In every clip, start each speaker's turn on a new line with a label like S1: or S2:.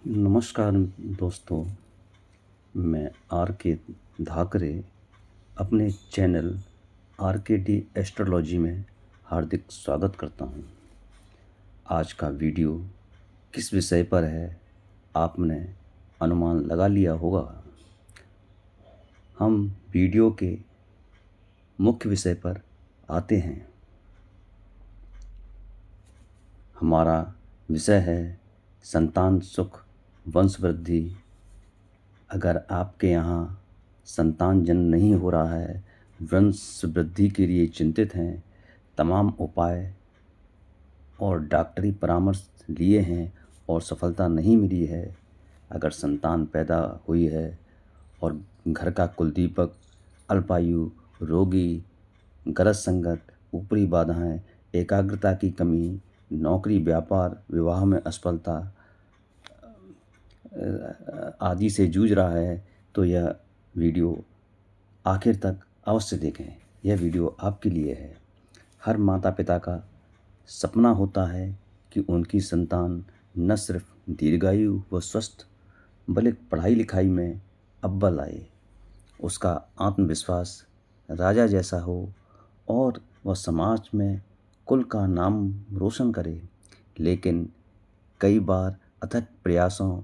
S1: नमस्कार दोस्तों, मैं आर के धाकरे अपने चैनल आर के डी एस्ट्रोलॉजी में हार्दिक स्वागत करता हूं। आज का वीडियो किस विषय पर है आपने अनुमान लगा लिया होगा। हम वीडियो के मुख्य विषय पर आते हैं। हमारा विषय है संतान सुख, वंश वृद्धि। अगर आपके यहाँ संतान जन्म नहीं हो रहा है, वंश वृद्धि के लिए चिंतित हैं, तमाम उपाय और डॉक्टरी परामर्श लिए हैं और सफलता नहीं मिली है, अगर संतान पैदा हुई है और घर का कुलदीपक अल्पायु, रोगी, गलत संगत, ऊपरी बाधाएं, एकाग्रता की कमी, नौकरी, व्यापार, विवाह में असफलता आदि से जूझ रहा है, तो यह वीडियो आखिर तक अवश्य देखें। यह वीडियो आपके लिए है। हर माता पिता का सपना होता है कि उनकी संतान न सिर्फ दीर्घायु व स्वस्थ बल्कि पढ़ाई लिखाई में अव्वल आए, उसका आत्मविश्वास राजा जैसा हो और वह समाज में कुल का नाम रोशन करे। लेकिन कई बार अथक प्रयासों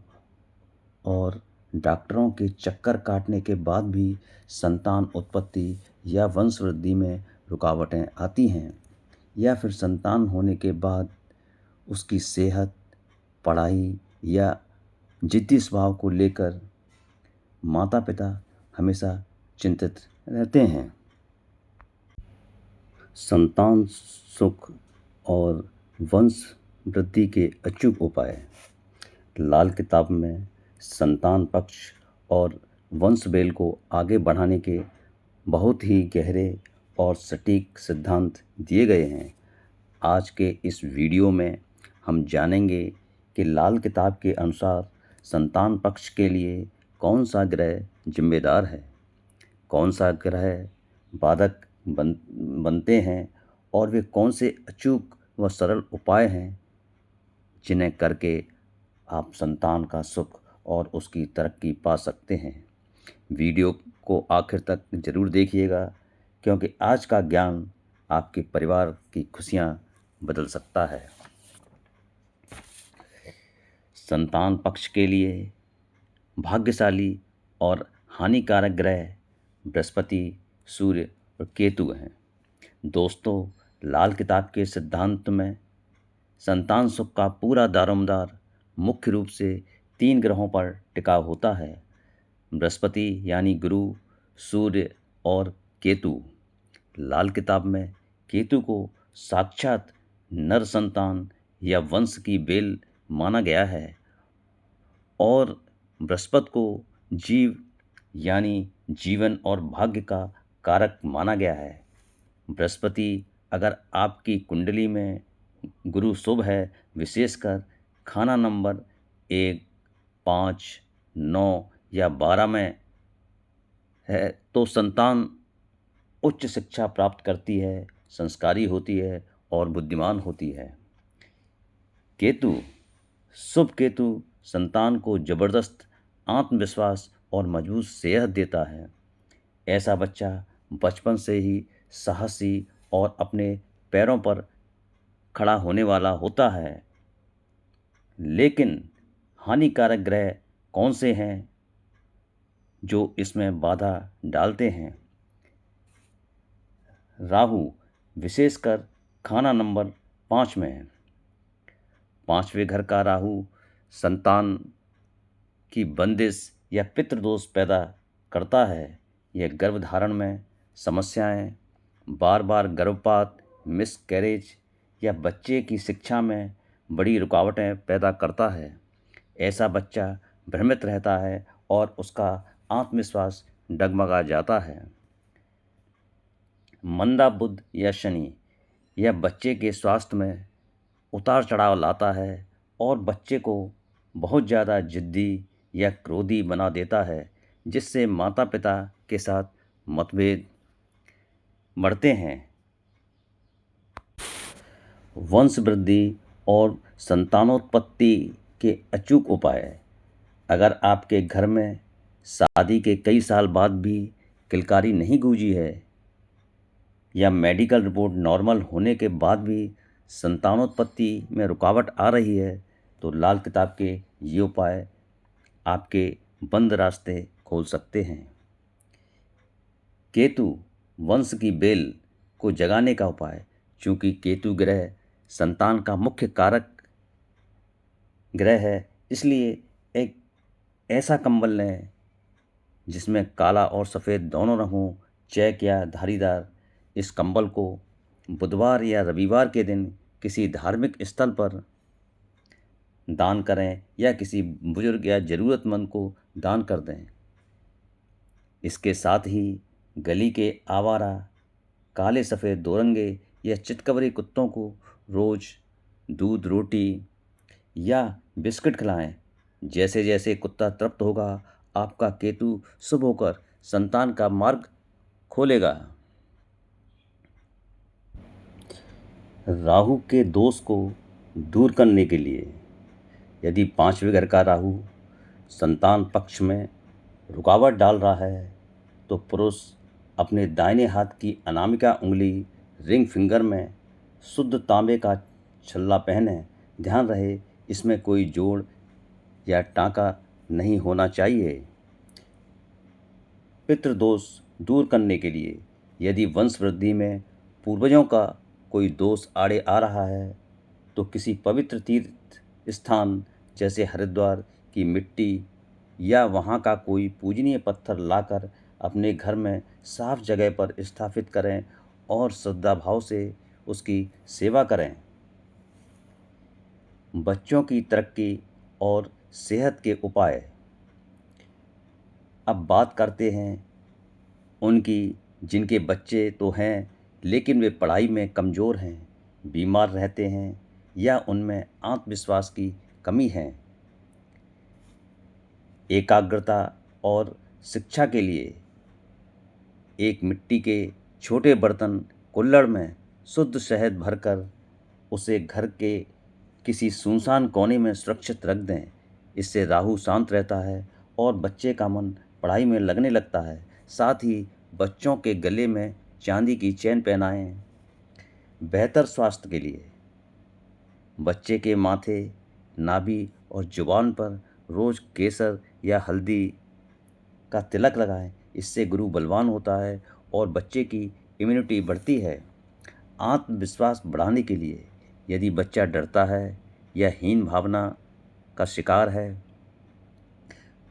S1: और डॉक्टरों के चक्कर काटने के बाद भी संतान उत्पत्ति या वंश वृद्धि में रुकावटें आती हैं, या फिर संतान होने के बाद उसकी सेहत, पढ़ाई या जिद्दी स्वभाव को लेकर माता पिता हमेशा चिंतित रहते हैं। संतान सुख और वंश वृद्धि के अचूक उपाय। लाल किताब में संतान पक्ष और वंश बेल को आगे बढ़ाने के बहुत ही गहरे और सटीक सिद्धांत दिए गए हैं। आज के इस वीडियो में हम जानेंगे कि लाल किताब के अनुसार संतान पक्ष के लिए कौन सा ग्रह जिम्मेदार है, कौन सा ग्रह बाधक बनते हैं और वे कौन से अचूक व सरल उपाय हैं जिन्हें करके आप संतान का सुख और उसकी तरक्की पा सकते हैं। वीडियो को आखिर तक ज़रूर देखिएगा, क्योंकि आज का ज्ञान आपके परिवार की खुशियां बदल सकता है। संतान पक्ष के लिए भाग्यशाली और हानिकारक ग्रह बृहस्पति, सूर्य और केतु हैं। दोस्तों, लाल किताब के सिद्धांत में संतान सुख का पूरा दारोमदार मुख्य रूप से 3 ग्रहों पर टिका होता है: बृहस्पति यानी गुरु, सूर्य और केतु। लाल किताब में केतु को साक्षात नर संतान या वंश की बेल माना गया है और बृहस्पति को जीव यानी जीवन और भाग्य का कारक माना गया है। बृहस्पति अगर आपकी कुंडली में गुरु शुभ है, विशेषकर खाना नंबर 1, 5, 9 या 12 में है, तो संतान उच्च शिक्षा प्राप्त करती है, संस्कारी होती है और बुद्धिमान होती है। केतु, शुभ केतु संतान को जबरदस्त आत्मविश्वास और मजबूत सेहत देता है। ऐसा बच्चा बचपन से ही साहसी और अपने पैरों पर खड़ा होने वाला होता है। लेकिन हानिकारक ग्रह कौन से हैं जो इसमें बाधा डालते हैं? राहु, विशेषकर खाना नंबर 5 में है। 5वें घर का राहु संतान की बंदिश या पितृदोष पैदा करता है। यह गर्भधारण में समस्याएं, बार बार गर्भपात, मिसकैरेज या बच्चे की शिक्षा में बड़ी रुकावटें पैदा करता है। ऐसा बच्चा भ्रमित रहता है और उसका आत्मविश्वास डगमगा जाता है। मंदा बुध या शनि, यह बच्चे के स्वास्थ्य में उतार चढ़ाव लाता है और बच्चे को बहुत ज़्यादा जिद्दी या क्रोधी बना देता है, जिससे माता पिता के साथ मतभेद बढ़ते हैं। वंश वृद्धि और संतानोत्पत्ति के अचूक उपाय। अगर आपके घर में शादी के कई साल बाद भी किलकारी नहीं गूंजी है या मेडिकल रिपोर्ट नॉर्मल होने के बाद भी संतानोत्पत्ति में रुकावट आ रही है, तो लाल किताब के ये उपाय आपके बंद रास्ते खोल सकते हैं। केतु वंश की बेल को जगाने का उपाय। चूंकि केतु ग्रह संतान का मुख्य कारक ग्रह है, इसलिए एक ऐसा कंबल लें जिसमें काला और सफ़ेद दोनों रंग हों, चेक या धारीदार। इस कंबल को बुधवार या रविवार के दिन किसी धार्मिक स्थल पर दान करें या किसी बुजुर्ग या ज़रूरतमंद को दान कर दें। इसके साथ ही गली के आवारा काले सफ़ेद दोरंगे या चितकबरी कुत्तों को रोज़ दूध, रोटी या बिस्किट खिलाएं। जैसे जैसे कुत्ता तृप्त होगा, आपका केतु शुभ होकर संतान का मार्ग खोलेगा। राहु के दोष को दूर करने के लिए, यदि 5वें घर का राहु संतान पक्ष में रुकावट डाल रहा है, तो पुरुष अपने दाहिने हाथ की अनामिका उंगली रिंग फिंगर में शुद्ध तांबे का छल्ला पहने। ध्यान रहे, इसमें कोई जोड़ या टाँका नहीं होना चाहिए। पितृदोष दूर करने के लिए, यदि वंश वृद्धि में पूर्वजों का कोई दोष आड़े आ रहा है, तो किसी पवित्र तीर्थ स्थान जैसे हरिद्वार की मिट्टी या वहाँ का कोई पूजनीय पत्थर लाकर अपने घर में साफ जगह पर स्थापित करें और श्रद्धा भाव से उसकी सेवा करें। बच्चों की तरक्की और सेहत के उपाय। अब बात करते हैं उनकी जिनके बच्चे तो हैं लेकिन वे पढ़ाई में कमज़ोर हैं, बीमार रहते हैं या उनमें आत्मविश्वास की कमी है। एकाग्रता और शिक्षा के लिए एक मिट्टी के छोटे बर्तन कुल्हड़ में शुद्ध शहद भरकर उसे घर के किसी सुनसान कोने में सुरक्षित रख दें। इससे राहु शांत रहता है और बच्चे का मन पढ़ाई में लगने लगता है। साथ ही बच्चों के गले में चांदी की चेन पहनाएं। बेहतर स्वास्थ्य के लिए बच्चे के माथे, नाभि और जुबान पर रोज़ केसर या हल्दी का तिलक लगाएं। इससे गुरु बलवान होता है और बच्चे की इम्यूनिटी बढ़ती है। आत्मविश्वास बढ़ाने के लिए, यदि बच्चा डरता है या हीन भावना का शिकार है,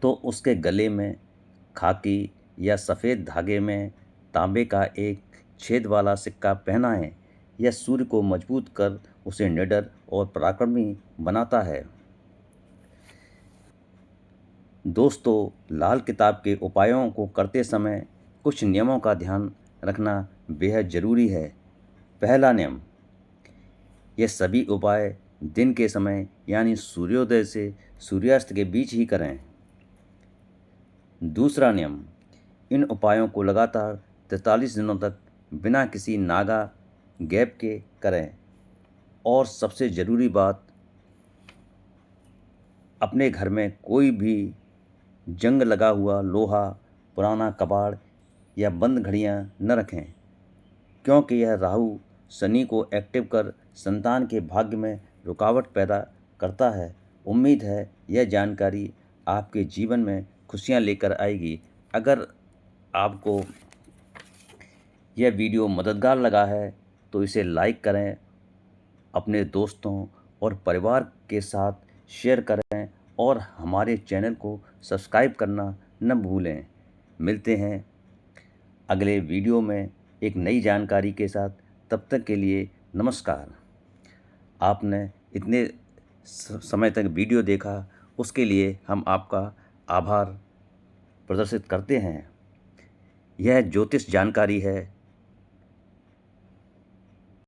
S1: तो उसके गले में खाकी या सफ़ेद धागे में तांबे का एक छेद वाला सिक्का पहनाएं। यह सूर्य को मजबूत कर उसे निडर और पराक्रमी बनाता है। दोस्तों, लाल किताब के उपायों को करते समय कुछ नियमों का ध्यान रखना बेहद ज़रूरी है। पहला नियम, ये सभी उपाय दिन के समय यानी सूर्योदय से सूर्यास्त के बीच ही करें। दूसरा नियम, इन उपायों को लगातार 43 दिनों तक बिना किसी नागा गैप के करें। और सबसे ज़रूरी बात, अपने घर में कोई भी जंग लगा हुआ लोहा, पुराना कबाड़ या बंद घड़ियां न रखें, क्योंकि यह राहु शनि को एक्टिव कर संतान के भाग्य में रुकावट पैदा करता है। उम्मीद है यह जानकारी आपके जीवन में खुशियां लेकर आएगी। अगर आपको यह वीडियो मददगार लगा है तो इसे लाइक करें, अपने दोस्तों और परिवार के साथ शेयर करें और हमारे चैनल को सब्सक्राइब करना न भूलें। मिलते हैं अगले वीडियो में एक नई जानकारी के साथ। तब तक के लिए नमस्कार। आपने इतने समय तक वीडियो देखा, उसके लिए हम आपका आभार प्रदर्शित करते हैं। यह ज्योतिष जानकारी है